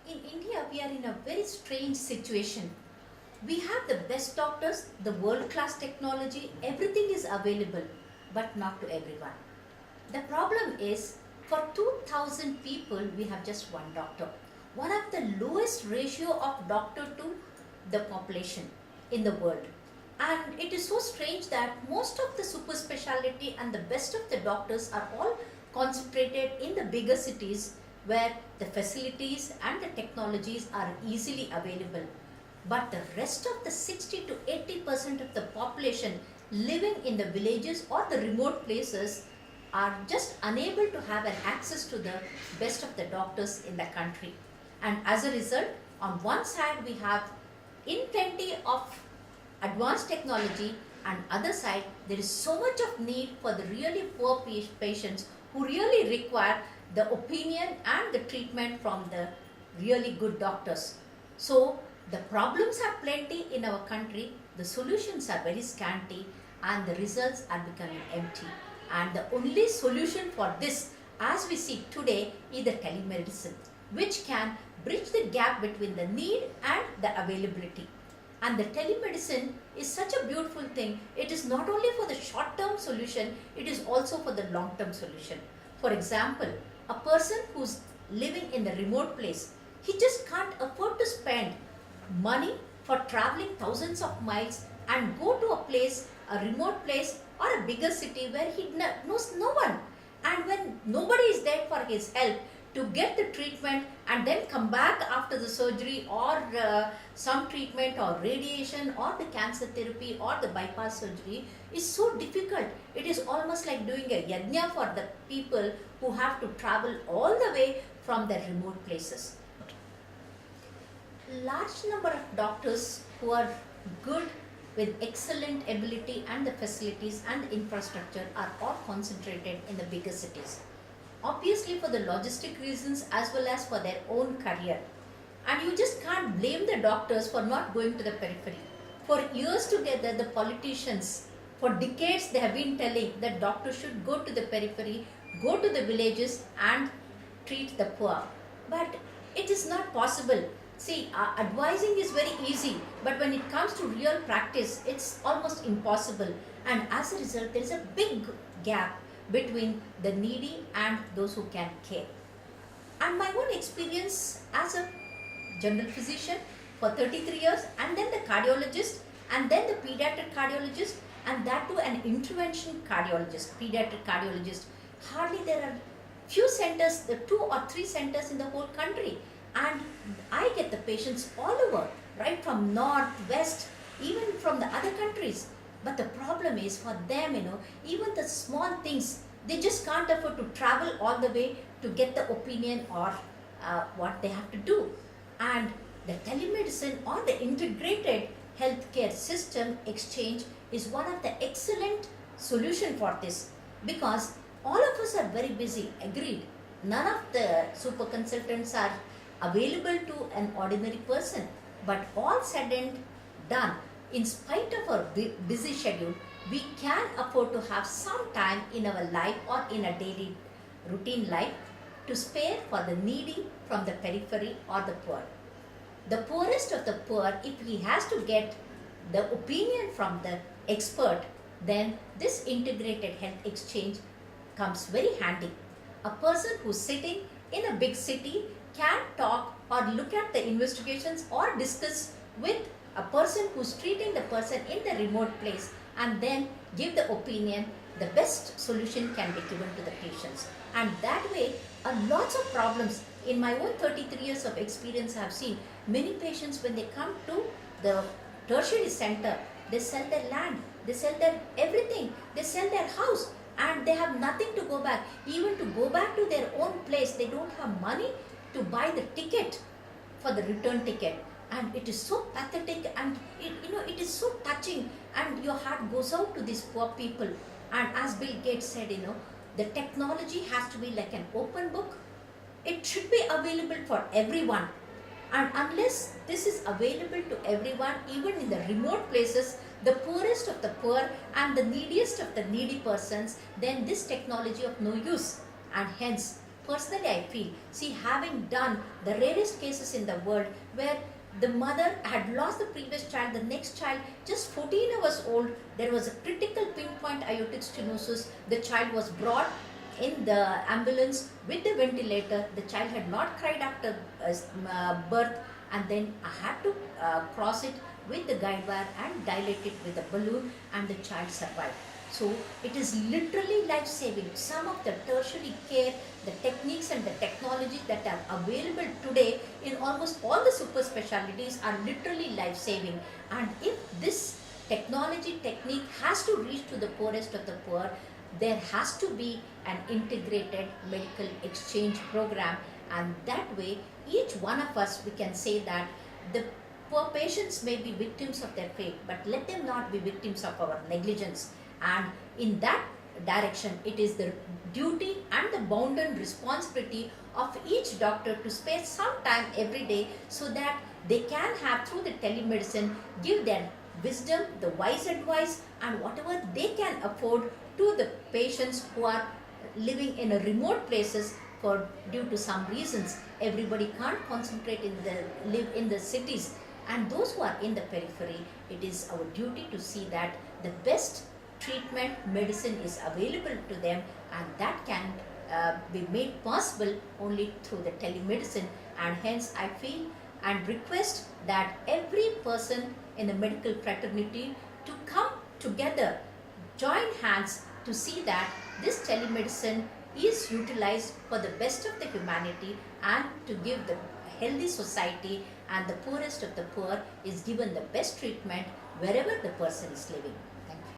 In India, we are in a very strange situation. We have the best doctors, the world class technology, everything is available, but not to everyone. The problem is for 2000 people, we have just one doctor. One of the lowest ratio of doctor to the population in the world. And it is so strange that most of the super specialty and the best of the doctors are all concentrated in the bigger cities where the facilities and the technologies are easily available. But the rest of the 60 to 80% of the population living in the villages or the remote places are just unable to have an access to the best of the doctors in the country. And as a result, on one side we have in plenty of advanced technology, and other side there is so much of need for the really poor patients who really require the opinion and the treatment from the really good doctors. So the problems are plenty in our country, the solutions are very scanty, and the results are becoming empty. And the only solution for this, as we see today, is the telemedicine, which can bridge the gap between the need and the availability. And the telemedicine is such a beautiful thing. It is not only for the short term solution, it is also for the long term solution. For example, a person who's living in the remote place, he just can't afford to spend money for traveling thousands of miles and go to a place, a remote place or a bigger city where he knows no one. And when nobody is there for his help to get the treatment and then come back after the surgery or some treatment or radiation or the cancer therapy or the bypass surgery is so difficult. It is almost like doing a yajna for the people who have to travel all the way from the remote places. Large number of doctors who are good with excellent ability and the facilities and the infrastructure are all concentrated in the bigger cities. Obviously for the logistic reasons as well as for their own career. And you just can't blame the doctors for not going to the periphery. For years together, the politicians, for decades they have been telling that doctors should go to the periphery, go to the villages and treat the poor. But it is not possible. See, advising is very easy, but when it comes to real practice, it's almost impossible. And as a result, there is a big gap between the needy and those who can care. And my own experience as a general physician for 33 years, and then the cardiologist, and then the pediatric cardiologist, and that too an intervention cardiologist, pediatric cardiologist. Hardly there are few centers, the 2 or 3 centers in the whole country. And I get the patients all over, right from north, west, even from the other countries. But the problem is for them, even the small things, they just can't afford to travel all the way to get the opinion or what they have to do. And the telemedicine or the integrated healthcare system exchange is one of the excellent solution for this, because all of us are very busy, agreed. None of the super consultants are available to an ordinary person, but all said and done, in spite of our busy schedule, we can afford to have some time in our life or in a daily routine life to spare for the needy from the periphery or the poor. The poorest of the poor, if he has to get the opinion from the expert, then this integrated health exchange comes very handy. A person who's sitting in a big city can talk or look at the investigations or discuss with a person who's treating the person in the remote place and then give the opinion. The best solution can be given to the patients, and that way lots of problems. In my own 33 years of experience, I have seen many patients when they come to the tertiary center, they sell their land, they sell their everything, they sell their house, and they have nothing to go back. Even to go back to their own place, they don't have money to buy the ticket for the return ticket. And it is so pathetic, and it is so touching, and your heart goes out to these poor people. And as Bill Gates said, the technology has to be like an open book. It should be available for everyone. And unless this is available to everyone, even in the remote places, the poorest of the poor and the neediest of the needy persons, then this technology of no use. And hence, personally I feel, see, having done the rarest cases in the world where the mother had lost the previous child, the next child just 14 hours old, there was a critical pinpoint aortic stenosis, the child was brought in the ambulance with the ventilator, the child had not cried after birth, and then I had to cross it with the guide wire and dilate it with a balloon, and the child survived. So it is literally life saving. Some of the tertiary care, the techniques and the technologies that are available today in almost all the super specialties are literally life saving. And if this technology technique has to reach to the poorest of the poor, there has to be an integrated medical exchange program, and that way each one of us, we can say that the poor patients may be victims of their fate, but let them not be victims of our negligence. And in that direction, it is the duty and the bounden responsibility of each doctor to spare some time every day so that they can have, through the telemedicine, give their wisdom, the wise advice, and whatever they can afford to the patients who are living in a remote places for due to some reasons. Everybody can't concentrate in the live in the cities, and those who are in the periphery, it is our duty to see that the best treatment medicine is available to them, and that can be made possible only through the telemedicine. And hence I feel and request that every person in the medical fraternity to come together, join hands to see that this telemedicine is utilized for the best of the humanity and to give the healthy society, and the poorest of the poor is given the best treatment wherever the person is living.